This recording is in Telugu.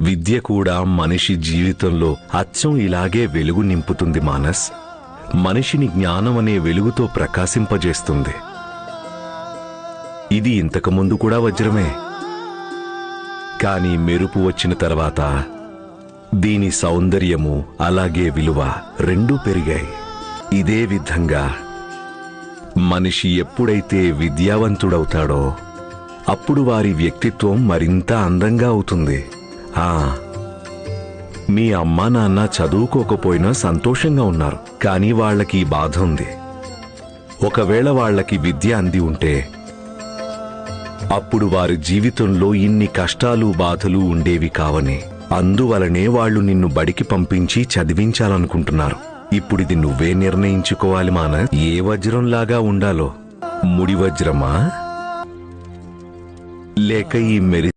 విద్య కూడా మనిషి జీవితంలో అచ్చం ఇలాగే వెలుగు నింపుతుంది మానస్. మనిషిని జ్ఞానం అనే వెలుగుతో ప్రకాశింపజేస్తుంది. ఇది ఇంతకుముందు కూడా వజ్రమే, కాని మెరుపు వచ్చిన తర్వాత దీని సౌందర్యము అలాగే విలువ రెండూ పెరిగాయి. ఇదే విధంగా మనిషి ఎప్పుడైతే విద్యావంతుడవుతాడో అప్పుడు వారి వ్యక్తిత్వం మరింత అందంగా అవుతుంది. మీ అమ్మా నాన్న చదువుకోకపోయినా సంతోషంగా ఉన్నారు, కానీ వాళ్ళకి బాధ ఉంది. ఒకవేళ వాళ్ళకి విద్య అంది ఉంటే అప్పుడు వారి జీవితంలో ఇన్ని కష్టాలు బాధలు ఉండేవి కావని. అందువలనే వాళ్ళు నిన్ను బడికి పంపించి చదివించాలనుకుంటున్నారు. ఇప్పుడిది నువ్వే నిర్ణయించుకోవాలి మానస్. ఏ వజ్రంలాగా ఉండాలో, ముడి వజ్రమా లేక ఈ మెరిసే